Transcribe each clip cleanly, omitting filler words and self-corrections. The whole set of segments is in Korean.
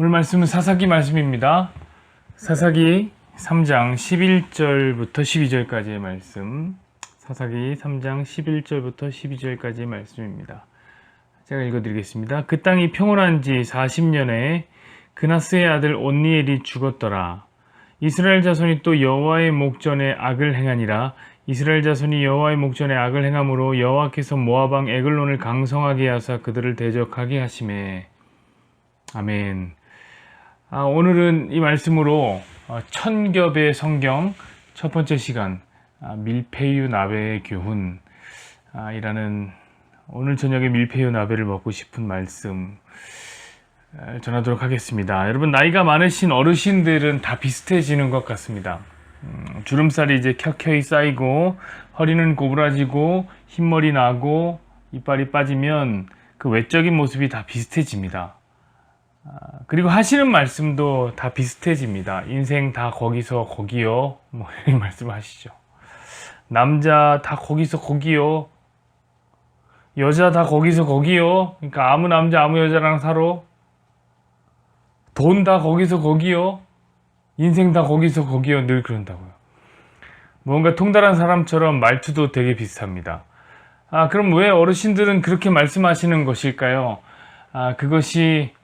오늘 말씀은 사사기 말씀입니다. 사사기 3장 11절부터 12절까지의 말씀. 사사기 3장 11절부터 12절까지의 말씀입니다. 제가 읽어드리겠습니다. 그 땅이 평온한 지 40년에 그나스의 아들 온니엘이 죽었더라. 이스라엘 자손이 또 여호와의 목전에 악을 행하니라. 이스라엘 자손이 여호와의 목전에 악을 행함으로 여호와께서 모압 왕 에글론을 강성하게 하사 그들을 대적하게 하시매. 아멘. 오늘은 이 말씀으로 천겹의 성경 첫 번째 시간 밀푀유 나베의 교훈 이라는 오늘 저녁에 밀푀유 나베를 먹고 싶은 말씀 전하도록 하겠습니다. 여러분, 나이가 많으신 어르신들은 다 비슷해지는 것 같습니다. 주름살이 이제 켜켜이 쌓이고 허리는 고부라지고 흰머리 나고 이빨이 빠지면 그 외적인 모습이 다 비슷해집니다. 그리고 하시는 말씀도 다 비슷해집니다. 인생 다 거기서 거기요, 이 말씀 하시죠. 남자 다 거기서 거기요, 여자 다 거기서 거기요. 그러니까 아무 남자 아무 여자랑 살아. 돈 다 거기서 거기요, 인생 다 거기서 거기요, 늘 그런다고요. 뭔가 통달한 사람처럼 말투도 되게 비슷합니다. 그럼 왜 어르신들은 그렇게 말씀하시는 것일까요? 그것이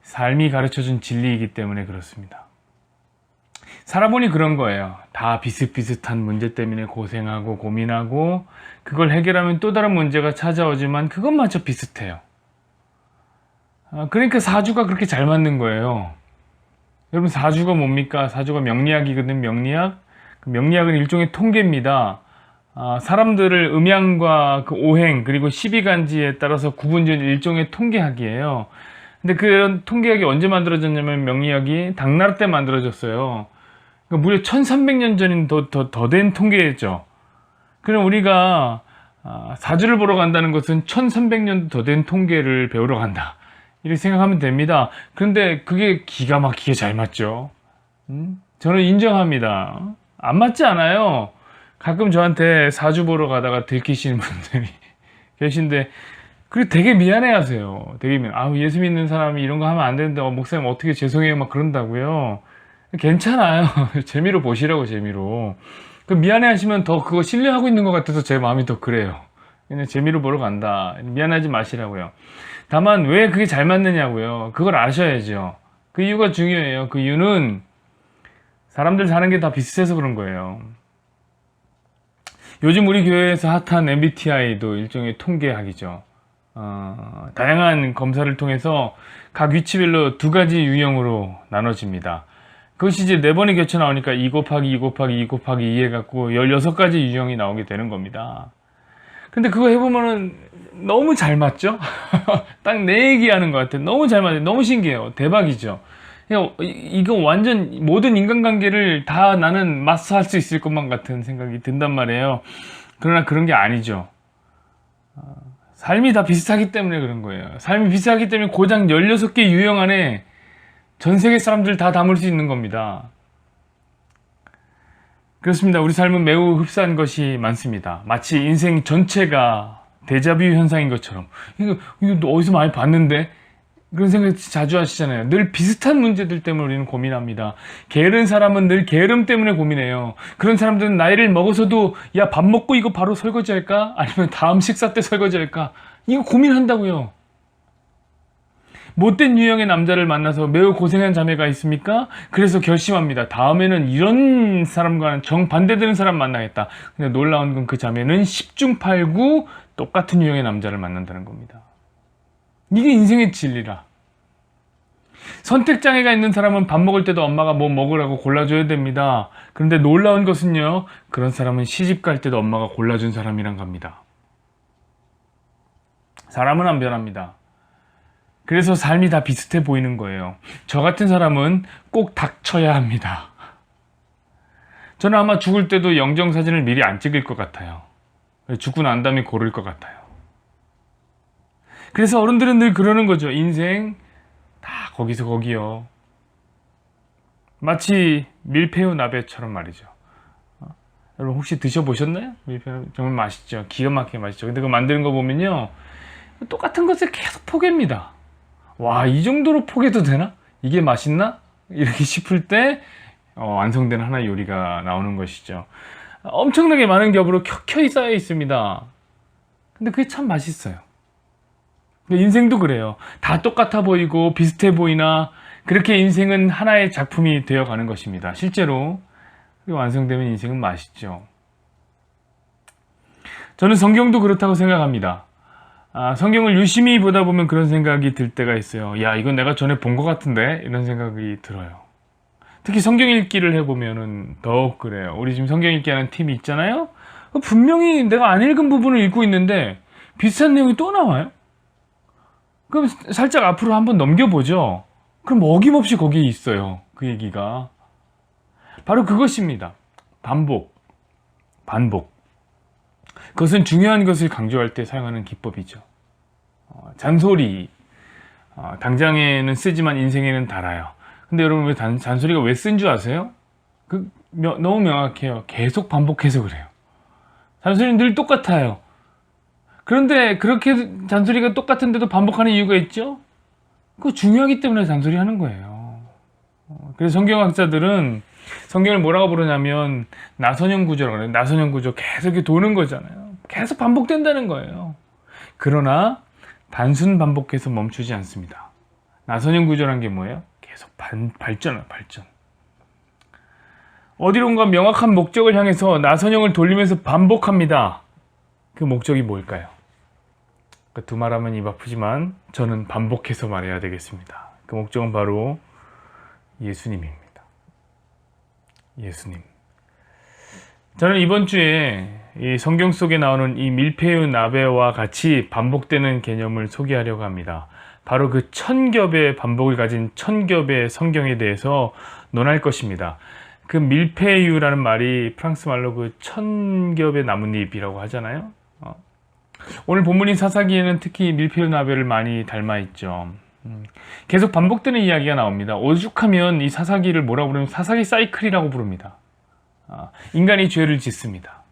삶이 가르쳐준 진리이기 때문에 그렇습니다. 살아보니 그런 거예요. 다 비슷비슷한 문제 때문에 고생하고 고민하고 그걸 해결하면 또 다른 문제가 찾아오지만 그것마저 비슷해요. 그러니까 사주가 그렇게 잘 맞는 거예요. 여러분, 사주가 뭡니까? 사주가 명리학이거든요. 명리학. 명리학은 일종의 통계입니다. 사람들을 음양과 그 오행 그리고 시비간지에 따라서 구분지은 일종의 통계학이에요. 근데 그런 통계학이 언제 만들어졌냐면 명리학이 당나라 때 만들어졌어요. 그러니까 무려 1300년 전인 더 된 통계죠. 그럼 우리가 사주를 보러 간다는 것은 1300년 더 된 통계를 배우러 간다, 이렇게 생각하면 됩니다. 그런데 그게 기가 막히게 잘 맞죠. 저는 인정합니다. 안 맞지 않아요. 가끔 저한테 사주 보러 가다가 들키시는 분들이 계신데 그리고 되게 미안해 하세요. 되게 예수 믿는 사람이 이런 거 하면 안 되는데 목사님 어떻게 죄송해요 막 그런다고요. 괜찮아요. 재미로 보시라고, 재미로. 미안해 하시면 더 그거 신뢰하고 있는 것 같아서 제 마음이 더 그래요. 그냥 재미로 보러 간다, 미안하지 마시라고요. 다만 왜 그게 잘 맞느냐고요. 그걸 아셔야죠. 그 이유가 중요해요. 그 이유는 사람들 사는 게 다 비슷해서 그런 거예요. 요즘 우리 교회에서 핫한 MBTI도 일종의 통계학이죠. 다양한 검사를 통해서 각 위치별로 두 가지 유형으로 나눠집니다. 그것이 이제 4번이 겹쳐 나오니까 2 곱하기 2 곱하기 2 곱하기 2 해갖고 16가지 유형이 나오게 되는 겁니다. 근데 그거 해보면은 너무 잘 맞죠? 딱 내 얘기하는 것 같아요. 너무 잘 맞아요. 너무 신기해요. 대박이죠. 이거 완전 모든 인간관계를 다 나는 마스터할 수 있을 것만 같은 생각이 든단 말이에요. 그러나 그런 게 아니죠. 삶이 다 비슷하기 때문에 그런 거예요. 삶이 비슷하기 때문에 고작 16개 유형 안에 전 세계 사람들 다 담을 수 있는 겁니다. 그렇습니다. 우리 삶은 매우 흡사한 것이 많습니다. 마치 인생 전체가 데자뷰 현상인 것처럼. 이거 어디서 많이 봤는데? 그런 생각 자주 하시잖아요. 늘 비슷한 문제들 때문에 우리는 고민합니다. 게으른 사람은 늘 게으름 때문에 고민해요. 그런 사람들은 나이를 먹어서도 야, 밥 먹고 이거 바로 설거지 할까? 아니면 다음 식사 때 설거지 할까? 이거 고민한다고요. 못된 유형의 남자를 만나서 매우 고생한 자매가 있습니까? 그래서 결심합니다. 다음에는 이런 사람과는 정반대되는 사람 만나겠다. 근데 놀라운 건 그 자매는 10중 8구 똑같은 유형의 남자를 만난다는 겁니다. 이게 인생의 진리라. 선택장애가 있는 사람은 밥 먹을 때도 엄마가 뭐 먹으라고 골라줘야 됩니다. 그런데 놀라운 것은요, 그런 사람은 시집 갈 때도 엄마가 골라준 사람이란 겁니다. 사람은 안 변합니다. 그래서 삶이 다 비슷해 보이는 거예요. 저 같은 사람은 꼭 닥쳐야 합니다. 저는 아마 죽을 때도 영정사진을 미리 안 찍을 것 같아요. 죽고 난 다음에 고를 것 같아요. 그래서 어른들은 늘 그러는 거죠. 인생 다 거기서 거기요. 마치 밀푀유 나베처럼 말이죠. 여러분 혹시 드셔보셨나요? 밀푀유 정말 맛있죠. 기가 막히게 맛있죠. 근데 그 만드는 거 보면요, 똑같은 것을 계속 포개입니다. 와, 이 정도로 포개도 되나? 이게 맛있나? 이렇게 싶을 때 완성된 하나의 요리가 나오는 것이죠. 엄청나게 많은 겹으로 켜켜이 쌓여 있습니다. 근데 그게 참 맛있어요. 인생도 그래요. 다 똑같아 보이고 비슷해 보이나 그렇게 인생은 하나의 작품이 되어가는 것입니다. 실제로 완성되면 인생은 맛있죠. 저는 성경도 그렇다고 생각합니다. 성경을 유심히 보다 보면 그런 생각이 들 때가 있어요. 야, 이건 내가 전에 본 것 같은데? 이런 생각이 들어요. 특히 성경 읽기를 해보면은 더욱 그래요. 우리 지금 성경 읽기 하는 팀이 있잖아요? 분명히 내가 안 읽은 부분을 읽고 있는데 비슷한 내용이 또 나와요? 그럼 살짝 앞으로 한번 넘겨보죠. 그럼 어김없이 거기에 있어요. 그 얘기가. 바로 그것입니다. 반복. 그것은 중요한 것을 강조할 때 사용하는 기법이죠. 잔소리. 당장에는 쓰지만 인생에는 달아요. 근데 여러분 왜 잔소리가 왜 쓴 줄 아세요? 너무 명확해요. 계속 반복해서 그래요. 잔소리는 늘 똑같아요. 그런데 그렇게 잔소리가 똑같은데도 반복하는 이유가 있죠? 그거 중요하기 때문에 잔소리 하는 거예요. 그래서 성경학자들은 성경을 뭐라고 부르냐면 나선형 구조라고 그래요. 나선형 구조 계속 이렇게 도는 거잖아요. 계속 반복된다는 거예요. 그러나 단순 반복해서 멈추지 않습니다. 나선형 구조란 게 뭐예요? 계속 발전. 어디론가 명확한 목적을 향해서 나선형을 돌리면서 반복합니다. 그 목적이 뭘까요? 두 말하면 입 아프지만 저는 반복해서 말해야 되겠습니다. 그 목적은 바로 예수님입니다. 예수님. 저는 이번 주에 이 성경 속에 나오는 이 밀폐유 나베와 같이 반복되는 개념을 소개하려고 합니다. 바로 그 1000겹의 반복을 가진 1000겹의 성경에 대해서 논할 것입니다. 그 밀폐유라는 말이 프랑스 말로 그 1000겹의 나뭇잎이라고 하잖아요. 오늘 본문인 사사기에는 특히 밀폐유 나베를 많이 닮아 있죠. 계속 반복되는 이야기가 나옵니다. 오죽하면 이 사사기를 뭐라고 부르면 사사기 사이클이라고 부릅니다. 인간이 죄를 짓습니다.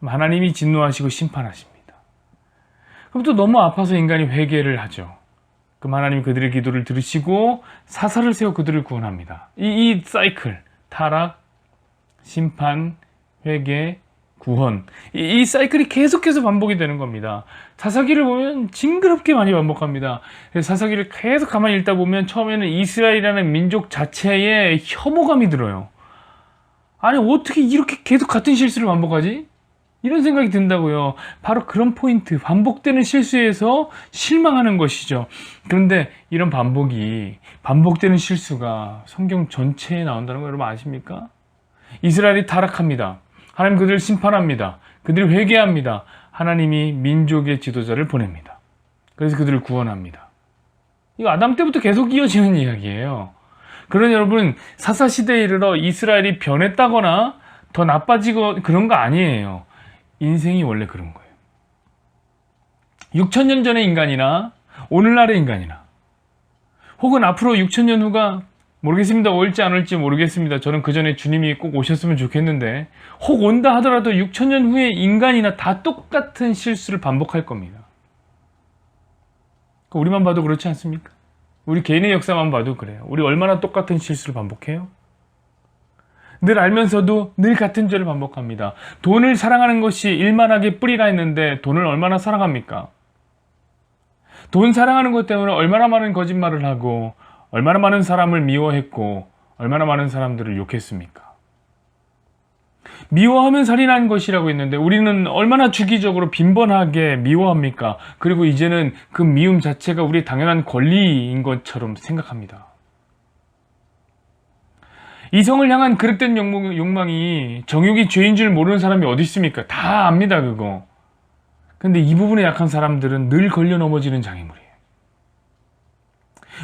하나님이 진노하시고 심판하십니다. 그럼 또 너무 아파서 인간이 회개를 하죠. 그럼 하나님이 그들의 기도를 들으시고 사사를 세워 그들을 구원합니다. 이 사이클, 타락, 심판, 회개, 구원, 이 사이클이 계속해서 반복이 되는 겁니다. 사사기를 보면 징그럽게 많이 반복합니다. 그래서 사사기를 계속 가만히 읽다 보면 처음에는 이스라엘이라는 민족 자체에 혐오감이 들어요. 아니 어떻게 이렇게 계속 같은 실수를 반복하지? 이런 생각이 든다고요. 바로 그런 포인트, 반복되는 실수에서 실망하는 것이죠. 그런데 이런 반복되는 실수가 성경 전체에 나온다는 거 여러분 아십니까? 이스라엘이 타락합니다. 하나님 그들을 심판합니다. 그들이 회개합니다. 하나님이 민족의 지도자를 보냅니다. 그래서 그들을 구원합니다. 이거 아담 때부터 계속 이어지는 이야기예요. 그러니 여러분 사사시대에 이르러 이스라엘이 변했다거나 더 나빠지고 그런 거 아니에요. 인생이 원래 그런 거예요. 6,000년 전의 인간이나 오늘날의 인간이나 혹은 앞으로 6,000년 후가 모르겠습니다. 올지 안 올지 모르겠습니다. 저는 그 전에 주님이 꼭 오셨으면 좋겠는데 혹 온다 하더라도 6,000년 후에 인간이나 다 똑같은 실수를 반복할 겁니다. 우리만 봐도 그렇지 않습니까? 우리 개인의 역사만 봐도 그래요. 우리 얼마나 똑같은 실수를 반복해요? 늘 알면서도 늘 같은 죄를 반복합니다. 돈을 사랑하는 것이 일만하게 뿌리라 했는데 돈을 얼마나 사랑합니까? 돈 사랑하는 것 때문에 얼마나 많은 거짓말을 하고 얼마나 많은 사람을 미워했고 얼마나 많은 사람들을 욕했습니까? 미워하면 살인한 것이라고 했는데 우리는 얼마나 주기적으로 빈번하게 미워합니까? 그리고 이제는 그 미움 자체가 우리의 당연한 권리인 것처럼 생각합니다. 이성을 향한 그릇된 욕망이 정욕이 죄인 줄 모르는 사람이 어디 있습니까? 다 압니다 그거. 근데 이 부분에 약한 사람들은 늘 걸려 넘어지는 장애물이에요.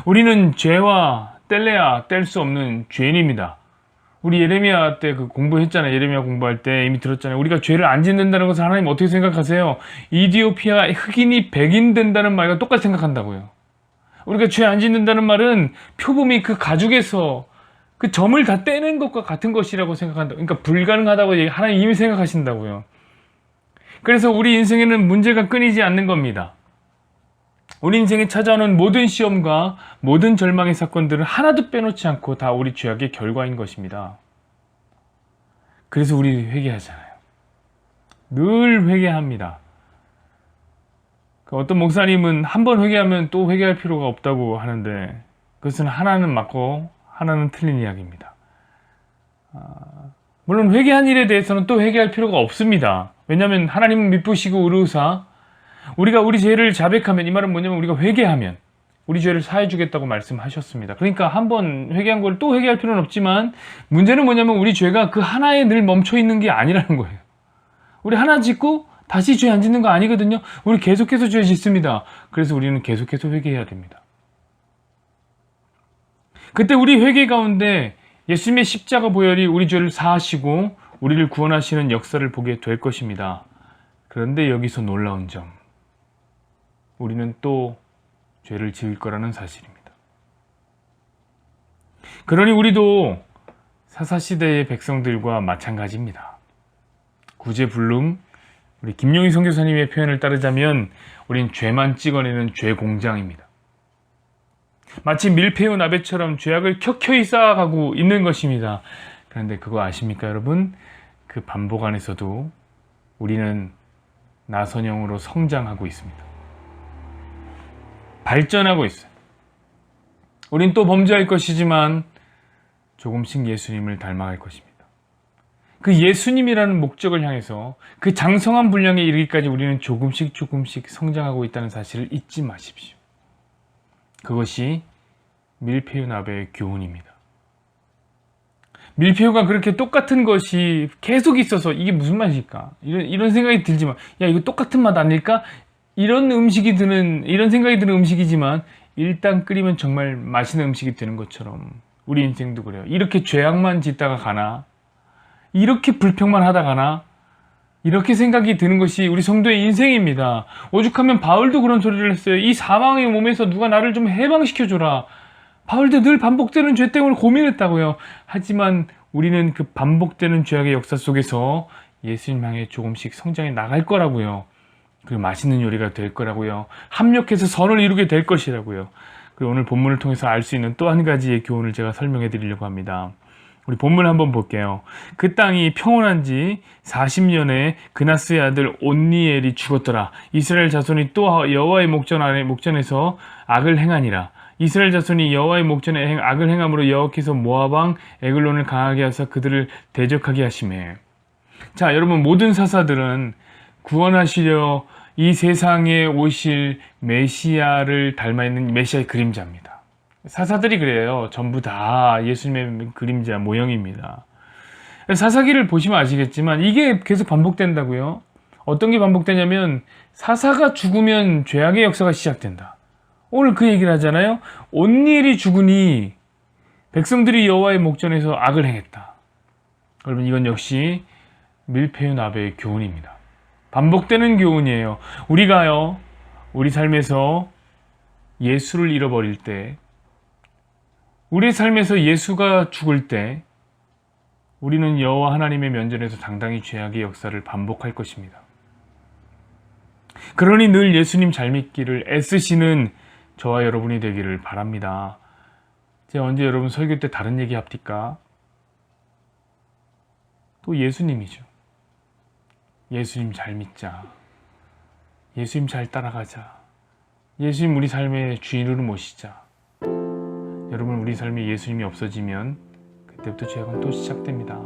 우리는 죄와 뗄래야 뗄 수 없는 죄인입니다. 우리 예레미야 때 그 공부했잖아요. 예레미야 공부할 때 이미 들었잖아요. 우리가 죄를 안 짓는다는 것을 하나님 어떻게 생각하세요? 이디오피아 흑인이 백인 된다는 말과 똑같이 생각한다고요. 우리가 죄 안 짓는다는 말은 표범이 그 가죽에서 그 점을 다 떼는 것과 같은 것이라고 생각한다. 그러니까 불가능하다고 하나님 이미 생각하신다고요. 그래서 우리 인생에는 문제가 끊이지 않는 겁니다. 우리 인생에 찾아오는 모든 시험과 모든 절망의 사건들은 하나도 빼놓지 않고 다 우리 죄악의 결과인 것입니다. 그래서 우리 회개하잖아요. 늘 회개합니다. 어떤 목사님은 한 번 회개하면 또 회개할 필요가 없다고 하는데 그것은 하나는 맞고 하나는 틀린 이야기입니다. 물론 회개한 일에 대해서는 또 회개할 필요가 없습니다. 왜냐하면 하나님은 미쁘시고 의로우사 우리가 우리 죄를 자백하면, 이 말은 뭐냐면 우리가 회개하면 우리 죄를 사해 주겠다고 말씀하셨습니다. 그러니까 한 번 회개한 걸 또 회개할 필요는 없지만 문제는 뭐냐면 우리 죄가 그 하나에 늘 멈춰 있는 게 아니라는 거예요. 우리 하나 짓고 다시 죄 안 짓는 거 아니거든요. 우리 계속해서 죄 짓습니다. 그래서 우리는 계속해서 회개해야 됩니다. 그때 우리 회개 가운데 예수님의 십자가 보혈이 우리 죄를 사하시고 우리를 구원하시는 역사를 보게 될 것입니다. 그런데 여기서 놀라운 점, 우리는 또 죄를 지을 거라는 사실입니다. 그러니 우리도 사사시대의 백성들과 마찬가지입니다. 구제불능, 우리 김용희 선교사님의 표현을 따르자면 우린 죄만 찍어내는 죄 공장입니다. 마치 밀푀운 나베처럼 죄악을 켜켜이 쌓아가고 있는 것입니다. 그런데 그거 아십니까 여러분? 그 반복 안에서도 우리는 나선형으로 성장하고 있습니다. 발전하고 있어요. 우린 또 범죄할 것이지만 조금씩 예수님을 닮아갈 것입니다. 그 예수님이라는 목적을 향해서 그 장성한 분량에 이르기까지 우리는 조금씩 성장하고 있다는 사실을 잊지 마십시오. 그것이 밀푀유 나베의 교훈입니다. 밀푀유가 그렇게 똑같은 것이 계속 있어서 이게 무슨 맛일까? 이런 생각이 들지만, 야, 이거 똑같은 맛 아닐까? 이런 생각이 드는 음식이지만 일단 끓이면 정말 맛있는 음식이 되는 것처럼 우리 인생도 그래요. 이렇게 죄악만 짓다가 가나? 이렇게 불평만 하다 가나? 이렇게 생각이 드는 것이 우리 성도의 인생입니다. 오죽하면 바울도 그런 소리를 했어요. 이 사망의 몸에서 누가 나를 좀 해방시켜줘라. 바울도 늘 반복되는 죄 때문에 고민했다고요. 하지만 우리는 그 반복되는 죄악의 역사 속에서 예수님 향해 조금씩 성장해 나갈 거라고요. 그리고 맛있는 요리가 될 거라고요. 합력해서 선을 이루게 될 것이라고요. 그리고 오늘 본문을 통해서 알 수 있는 또 한 가지의 교훈을 제가 설명해 드리려고 합니다. 우리 본문 한번 볼게요. 그 땅이 평온한 지 40년에 그나스의 아들 온니엘이 죽었더라. 이스라엘 자손이 또 여호와의 목전에서 악을 행하니라. 이스라엘 자손이 여호와의 목전에 악을 행함으로 여호와께서 모압 왕 에글론을 강하게 하사 그들을 대적하게 하시매. 자, 여러분, 모든 사사들은 구원하시려 이 세상에 오실 메시아를 닮아 있는 메시아의 그림자입니다. 사사들이 그래요. 전부 다 예수님의 그림자 모형입니다. 사사기를 보시면 아시겠지만 이게 계속 반복된다고요. 어떤 게 반복되냐면 사사가 죽으면 죄악의 역사가 시작된다. 오늘 그 얘기를 하잖아요. 온니엘이 죽으니 백성들이 여호와의 목전에서 악을 행했다. 여러분, 이건 역시 밀푀유 나베의 교훈입니다. 반복되는 교훈이에요. 우리가요, 우리 삶에서 예수를 잃어버릴 때, 우리 삶에서 예수가 죽을 때 우리는 여호와 하나님의 면전에서 당당히 죄악의 역사를 반복할 것입니다. 그러니 늘 예수님 잘 믿기를 애쓰시는 저와 여러분이 되기를 바랍니다. 제가 언제 여러분 설교 때 다른 얘기 합니까? 또 예수님이죠. 예수님 잘 믿자. 예수님 잘 따라가자. 예수님 우리 삶의 주인으로 모시자. 여러분, 우리 삶에 예수님이 없어지면 그때부터 죄악은 또 시작됩니다.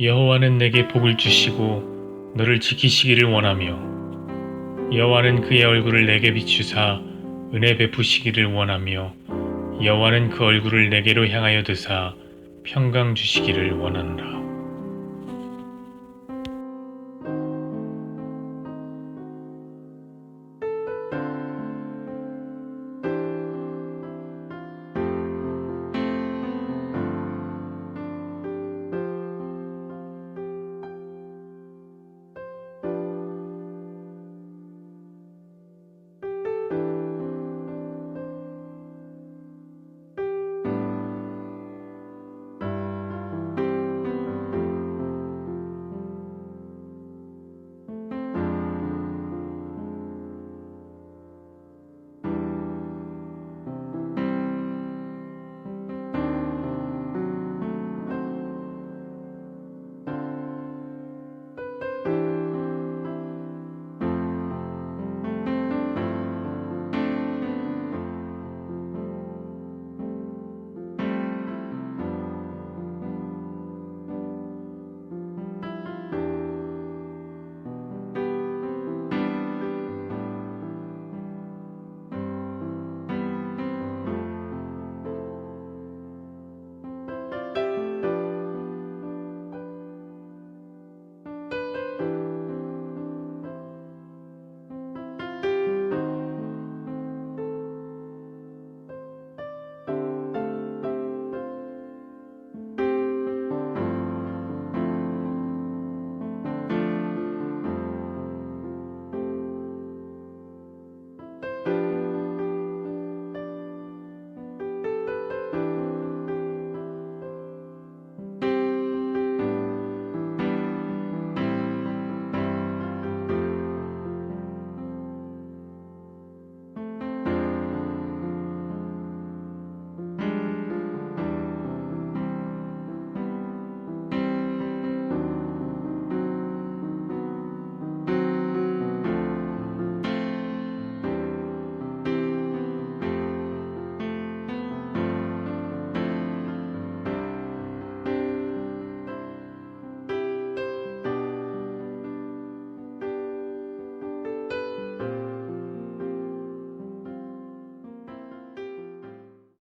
여호와는 내게 복을 주시고 너를 지키시기를 원하며 여호와는 그의 얼굴을 내게 비추사 은혜 베푸시기를 원하며 여호와는 그 얼굴을 내게로 향하여 드사 평강 주시기를 원하노라.